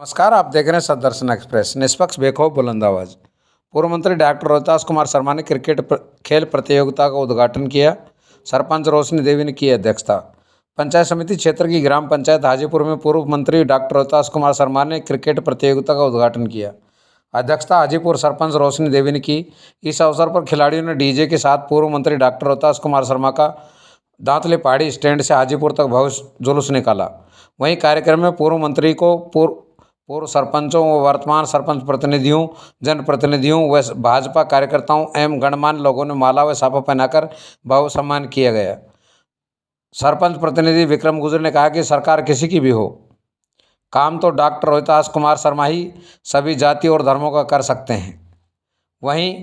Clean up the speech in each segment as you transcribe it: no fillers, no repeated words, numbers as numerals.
नमस्कार, आप देख रहे हैं सदर्शन एक्सप्रेस। निष्पक्ष, बेखौफ, बुलंद आवाज़। पूर्व मंत्री डॉक्टर रोहतास कुमार शर्मा ने खेल प्रतियोगिता का उद्घाटन किया। सरपंच रोशनी देवी ने की अध्यक्षता। पंचायत समिति क्षेत्र की ग्राम पंचायत हाजीपुर में पूर्व मंत्री डॉक्टर रोहतास कुमार शर्मा ने क्रिकेट प्रतियोगिता का उद्घाटन किया। अध्यक्षता हाजीपुर सरपंच रोशनी देवी ने की। इस अवसर पर खिलाड़ियों ने डीजे के साथ पूर्व मंत्री डॉक्टर रोहतास कुमार शर्मा का दांतले पहाड़ी स्टैंड से हाजीपुर तक भव्य जुलूस निकाला। वहीं कार्यक्रम में पूर्व मंत्री को पूर्व सरपंचों व वर्तमान सरपंच प्रतिनिधियों, जनप्रतिनिधियों व भाजपा कार्यकर्ताओं एवं गणमान्य लोगों ने माला व साफा पहनाकर भव्य सम्मान किया गया। सरपंच प्रतिनिधि विक्रम गुजर ने कहा कि सरकार किसी की भी हो, काम तो डॉक्टर रोहतास कुमार शर्मा ही सभी जाति और धर्मों का कर सकते हैं। वहीं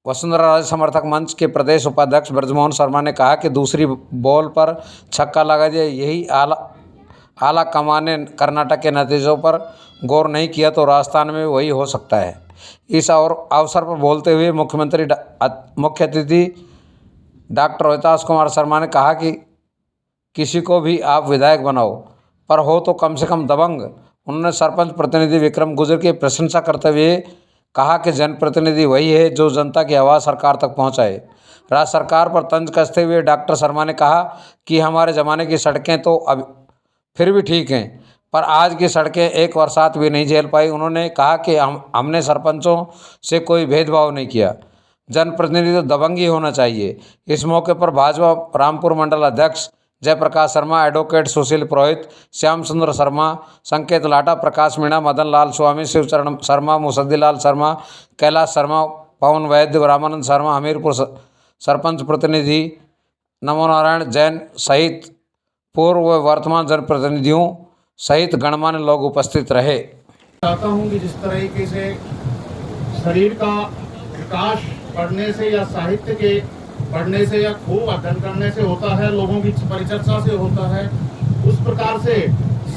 वसुंधरा राजे समर्थक मंच के प्रदेश उपाध्यक्ष ब्रजमोहन शर्मा ने कहा कि दूसरी बॉल पर छक्का लगा दिया, यही आला कमाने कर्नाटक के नतीजों पर गौर नहीं किया तो राजस्थान में वही हो सकता है। इस अवसर पर बोलते हुए मुख्य अतिथि डॉक्टर रोहतास कुमार शर्मा ने कहा कि किसी को भी आप विधायक बनाओ, पर हो तो कम से कम दबंग। उन्होंने सरपंच प्रतिनिधि विक्रम गुजर की प्रशंसा करते हुए कहा कि जनप्रतिनिधि वही है जो जनता की आवाज़ सरकार तक पहुंचाए। राज्य सरकार पर तंज कसते हुए डॉक्टर शर्मा ने कहा कि हमारे ज़माने की सड़कें तो अब फिर भी ठीक हैं, पर आज की सड़कें एक बरसात भी नहीं झेल पाई। उन्होंने कहा कि हमने सरपंचों से कोई भेदभाव नहीं किया, जनप्रतिनिधि तो दबंग ही होना चाहिए। इस मौके पर भाजपा रामपुर मंडल अध्यक्ष जयप्रकाश शर्मा, एडवोकेट सुशील पुरोहित, श्याम सुंदर शर्मा, संकेत लाटा, प्रकाश मीणा, मदन लाल स्वामी, शिवचरण शर्मा, मुसद्दीलाल शर्मा, कैलाश शर्मा, पवन वैद्य, रामानंद शर्मा, हमीरपुर सरपंच प्रतिनिधि नमो नारायण जैन सहित पूर्व व वर्तमान जनप्रतिनिधियों सहित गणमान्य लोग उपस्थित रहे। चाहता हूं कि जिस तरीके से शरीर का विकास पढ़ने से या साहित्य के पढ़ने से या खूब अध्ययन करने से होता है, लोगों की परिचर्चा से होता है, उस प्रकार से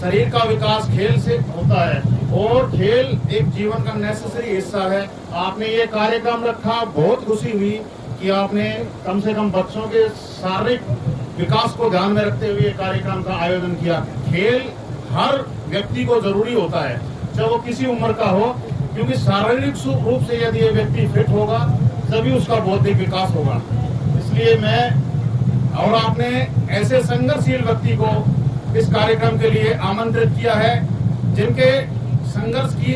शरीर का विकास खेल से होता है और खेल एक जीवन का नेसेसरी हिस्सा है। आपने ये कार्यक्रम रखा, बहुत खुशी हुई कि आपने कम से कम बच्चों के शारीरिक विकास को ध्यान में रखते हुए कार्यक्रम का आयोजन किया। खेल हर व्यक्ति को जरूरी होता है, चाहे वो किसी उम्र का हो, क्योंकि शारीरिक रूप से यदि ये व्यक्ति फिट होगा तभी उसका बौद्धिक विकास होगा। इसलिए मैं और आपने ऐसे संघर्षशील व्यक्ति को इस कार्यक्रम के लिए आमंत्रित किया है जिनके संघर्ष की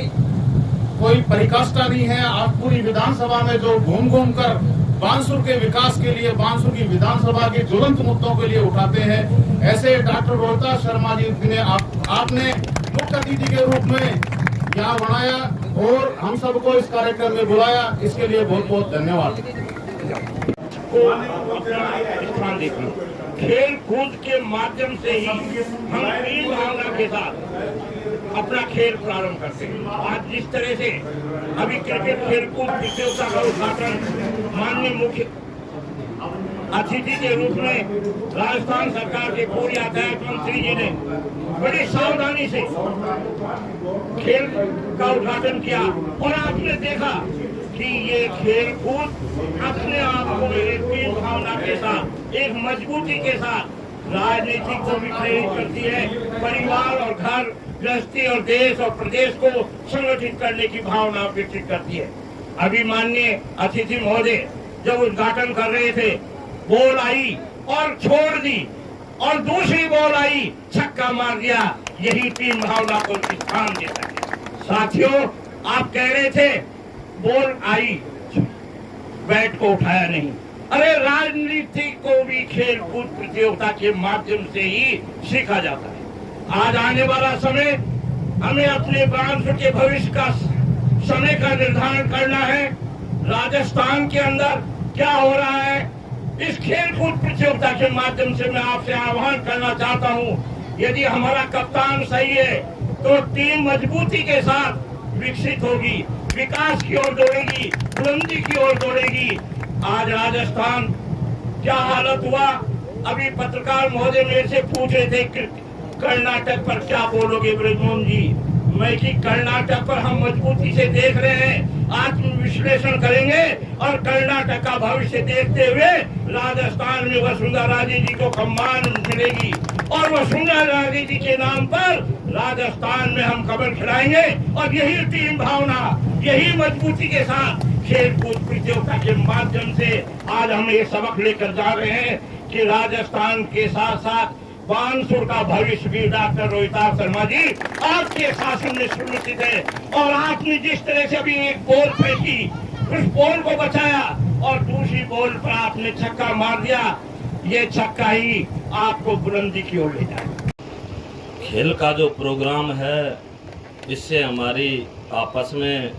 कोई परिकाष्ठा नहीं है। आप पूरी विधानसभा में जो घूम घूम कर बानसूर के विकास के लिए, बानसूर की विधानसभा के ज्वलंत मुद्दों के लिए उठाते हैं, ऐसे डॉक्टर रोहतास शर्मा जी ने आपने मुख्य अतिथि के रूप में यहाँ बनाया और हम सबको इस कार्यक्रम में बुलाया, इसके लिए बहुत बहुत धन्यवाद। खेल कूद के माध्यम से ही हम टीम भावना के साथ अपना खेल प्रारंभ करते हैं। आज जिस तरह से अभी क्रिकेट खेल कूद प्रतियोगिता का उद्घाटन माननीय मुख्य अतिथि के रूप में राजस्थान सरकार के पूर्व यातायात मंत्री जी ने बड़ी सावधानी से खेल का उद्घाटन किया और आपने देखा कि ये खेल कूद अपने आप को एक टीम भावना के साथ, एक मजबूती के साथ राजनीति को भी प्रेरित करती है, परिवार और घर गृहस्थी और देश और प्रदेश को संगठित करने की भावना विकसित करती है। अभी माननीय अतिथि महोदय जब उद्घाटन कर रहे थे, बॉल आई और छोड़ दी और दूसरी बॉल आई, छक्का मार दिया, यही टीम भावना को स्थान देता है। साथियों, आप कह रहे थे बॉल आई, बैट को उठाया नहीं। अरे राजनीति को भी खेल कूद प्रतियोगिता के माध्यम से ही सीखा जाता है। आज आने वाला समय हमें अपने बानसूर के भविष्य का समय का निर्धारण करना है। राजस्थान के अंदर क्या हो रहा है, इस खेल कूद प्रतियोगिता के माध्यम से मैं आपसे आह्वान करना चाहता हूं, यदि हमारा कप्तान सही है तो टीम मजबूती के साथ विकसित होगी, विकास की ओर दौड़ेगी, बुलंदी की ओर दौड़ेगी। आज राजस्थान क्या हालत हुआ, अभी पत्रकार महोदय मेरे से पूछ रहे थे कर्नाटक पर क्या बोलोगे ब्रजमोहन जी। मैं कि कर्नाटक पर हम मजबूती से देख रहे हैं, आत्म विश्लेषण करेंगे और कर्नाटक का भविष्य देखते हुए राजस्थान में वसुंधरा राजे जी को सम्मान मिलेगी और वसुंधरा राजे जी के नाम पर राजस्थान में हम कमल खिलाएंगे और यही टीम भावना, यही मजबूती के साथ खेलकूद प्रतियोगिता के माध्यम से आज हम ये सबक लेकर जा रहे हैं कि राजस्थान के साथ साथ बानसूर का भविष्य भी डॉक्टर रोहितास शर्मा जी आपके शासन में सुनिश्चित है। और आपने जिस तरह से अभी एक बॉल फेंकी, उस बॉल को बचाया और दूसरी बॉल पर आपने छक्का मार दिया, ये छक्का ही आपको बुलंदी की ओर ले जाए। खेल का जो प्रोग्राम है इससे हमारी आपस में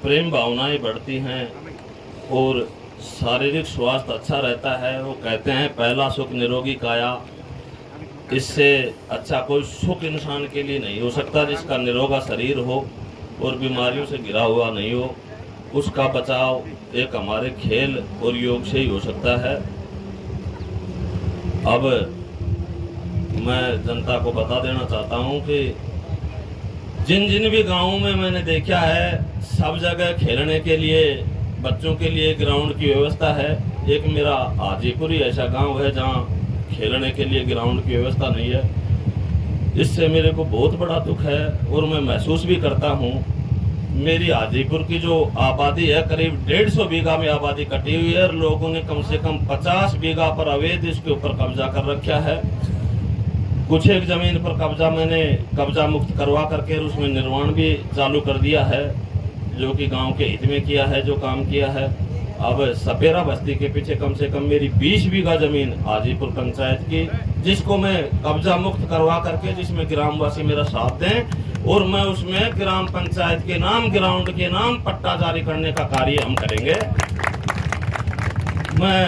प्रेम भावनाएं बढ़ती हैं और शारीरिक स्वास्थ्य अच्छा रहता है। वो कहते हैं पहला सुख निरोगी काया, इससे अच्छा कोई सुख इंसान के लिए नहीं हो सकता जिसका निरोगा शरीर हो और बीमारियों से घिरा हुआ नहीं हो। उसका बचाव एक हमारे खेल और योग से ही हो सकता है। अब मैं जनता को बता देना चाहता हूं कि जिन जिन भी गांवों में मैंने देखा है सब जगह खेलने के लिए बच्चों के लिए ग्राउंड की व्यवस्था है। एक मेरा हाजीपुर ही ऐसा गांव है जहां खेलने के लिए ग्राउंड की व्यवस्था नहीं है। इससे मेरे को बहुत बड़ा दुख है और मैं महसूस भी करता हूं। मेरी हाजीपुर की जो आबादी है करीब 150 बीघा में आबादी कटी हुई है और लोगों ने कम से कम 50 बीघा पर अवैध इसके ऊपर कब्जा कर रखा है। कुछ एक जमीन पर मैंने कब्जा मुक्त करवा करके उसमें निर्माण भी चालू कर दिया है, जो कि गांव के हित में किया है, जो काम किया है। अब सपेरा बस्ती के पीछे कम से कम मेरी 20 बीघा जमीन हाजीपुर पंचायत की, जिसको मैं कब्जा मुक्त करवा करके, जिसमें ग्रामवासी मेरा साथ दें और मैं उसमें ग्राम पंचायत के नाम, ग्राउंड के नाम पट्टा जारी करने का कार्य हम करेंगे। मैं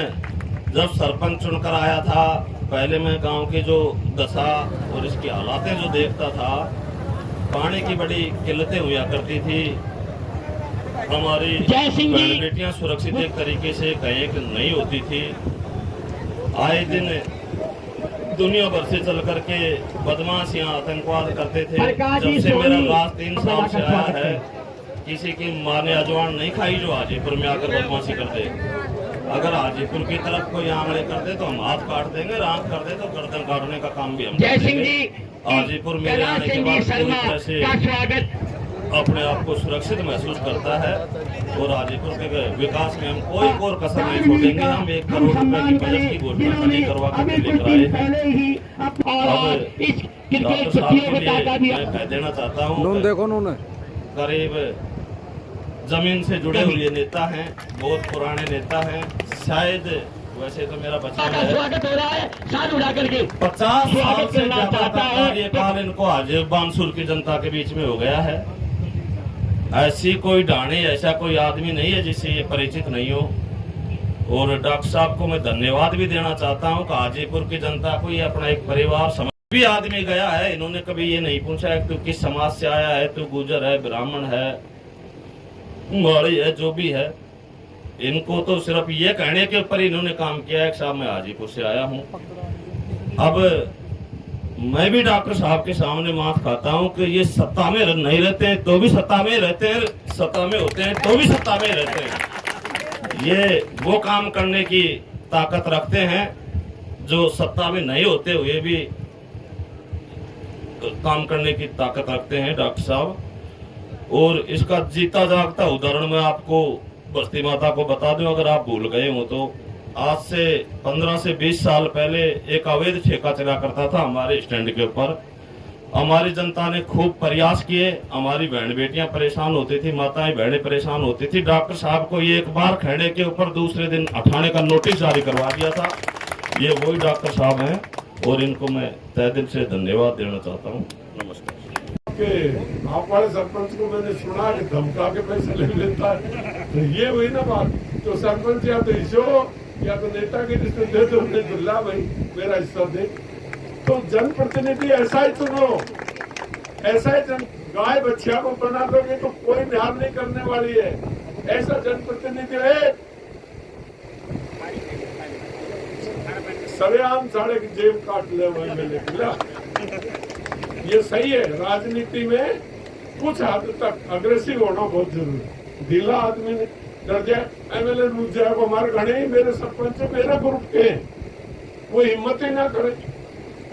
जब सरपंच चुनकर आया था, पहले मैं गांव के जो दशा और इसकी हालातें जो देखता था, पानी की बड़ी किल्लतें हुआ करती थी। हमारी बहन बेटियां सुरक्षित एक तरीके से कहीं नहीं होती थी। आए दिन दुनिया भर से चल करके बदमाश यहाँ आतंकवाद करते थे। जब से मेरा राज 3 साल से आया है, किसी की माने अजवान नहीं खाई जो हाजीपुर में आकर बदमाशी करते। अगर हाजीपुर की तरफ कोई आंगड़े करते तो हम हाथ काट देंगे, आंख कर दे तो गर्दन काटने का काम भी हम करेंगे। हाजीपुर मेरे आने के बाद पूरी तरह से अपने आप को सुरक्षित महसूस करता है और हाजीपुर के विकास में हम कोई और कसर नहीं छोड़ेंगे। हम 1 करोड़ रुपए की बजट की घोषणा नहीं करवा कर लेकर आए हैं। अब डॉक्टर साहब के लिए मैं कह देना चाहता हूँ, करीब जमीन से जुड़े हुए नेता हैं, बहुत पुराने नेता हैं। शायद वैसे तो मेरा बचपन है, 50 साल से ज्यादा कार्यकाल इनको आज बानसूर की जनता के बीच में हो गया है। ऐसी कोई ढाणी, ऐसा कोई आदमी नहीं है जिससे ये परिचित नहीं हो। और डॉक्टर साहब को मैं धन्यवाद भी देना चाहता हूँ कि हाजीपुर की जनता को ये अपना एक परिवार समझ भी आदमी गया है। इन्होंने कभी ये नहीं पूछा है तू किस समाज से आया है, तू गुजर है, ब्राह्मण है, माड़ी है, जो भी है। इनको तो सिर्फ ये कहने के ऊपर इन्होंने काम किया है कि साहब मैं हाजीपुर से आया हूँ। अब मैं भी डॉक्टर साहब के सामने माफ खाता हूं कि ये सत्ता में नहीं रहते हैं तो भी सत्ता में रहते हैं, सत्ता में होते हैं तो भी सत्ता में रहते हैं। ये वो काम करने की ताकत रखते हैं जो सत्ता में नहीं होते हुए भी काम करने की ताकत रखते हैं डॉक्टर साहब। और इसका जीता जागता उदाहरण मैं आपको बस्ती माता को बता दूं, अगर आप भूल गए हो तो। आज से 15 से 20 साल पहले एक अवैध ठेका चला करता था हमारे स्टैंड के ऊपर। हमारी जनता ने खूब प्रयास किए, हमारी बहन बेटियां परेशान होती थी, माताएं बहनें परेशान होती थी। डॉक्टर साहब को ये एक बार खड़े के ऊपर दूसरे दिन हटाने का नोटिस जारी करवा दिया था। ये वही डॉक्टर साहब हैं और इनको मैं तहे दिल से धन्यवाद देना चाहता हूँ। नमस्कार। आप वाले सरपंच को मैंने सुना कि धमका के पैसे ले लेता है, तो ये हुई ना बात। तो सरपंच या तो इशो या तो नेता के रिश्ते दे दो, ला भाई मेरा हिस्सा दे। तो जनप्रतिनिधि ऐसा ही चुनो, ऐसा ही गाय बच्चिया को बना दोगे तो कोई ध्यान नहीं करने वाली है। ऐसा जनप्रतिनिधि है सरेआम साढ़े की जेब काट ले वही मिले। ये सही है, राजनीति में कुछ हद तक अग्रेसिव होना बहुत जरूरी है। ढीला आदमी ने डर जाए, एमएलए रुक जाए, हमारे घने ही मेरे सरपंच मेरे ग्रुप के, वो हिम्मत ही ना करे।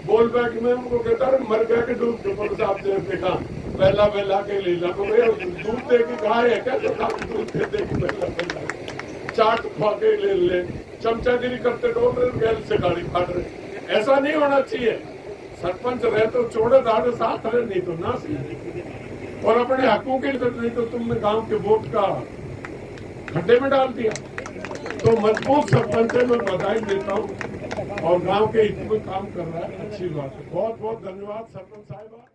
बोल बैक में उनको कहता है मर गया कि दूध ऊपर साहब से देखा पहला पहला के लीला को दूध दे के गाय है क्या तो दूध दे के पहला चाट खा के ले चमचागिरी करते डोल रहे गैल से गाड़ी फाड़ रहे। ऐसा नहीं होना चाहिए। सरपंच रहे तो चौड़े दाड़े साथ रहे, नहीं तो ना सही। और अपने हकों के लिए नहीं तो तुमने गांव के वोट का खड्डे में डाल दिया। तो मजबूत सरपंच है, मैं बधाई देता हूँ और गांव के हित में काम कर रहा है, अच्छी बात है। बहुत बहुत धन्यवाद सरपंच साहिबा।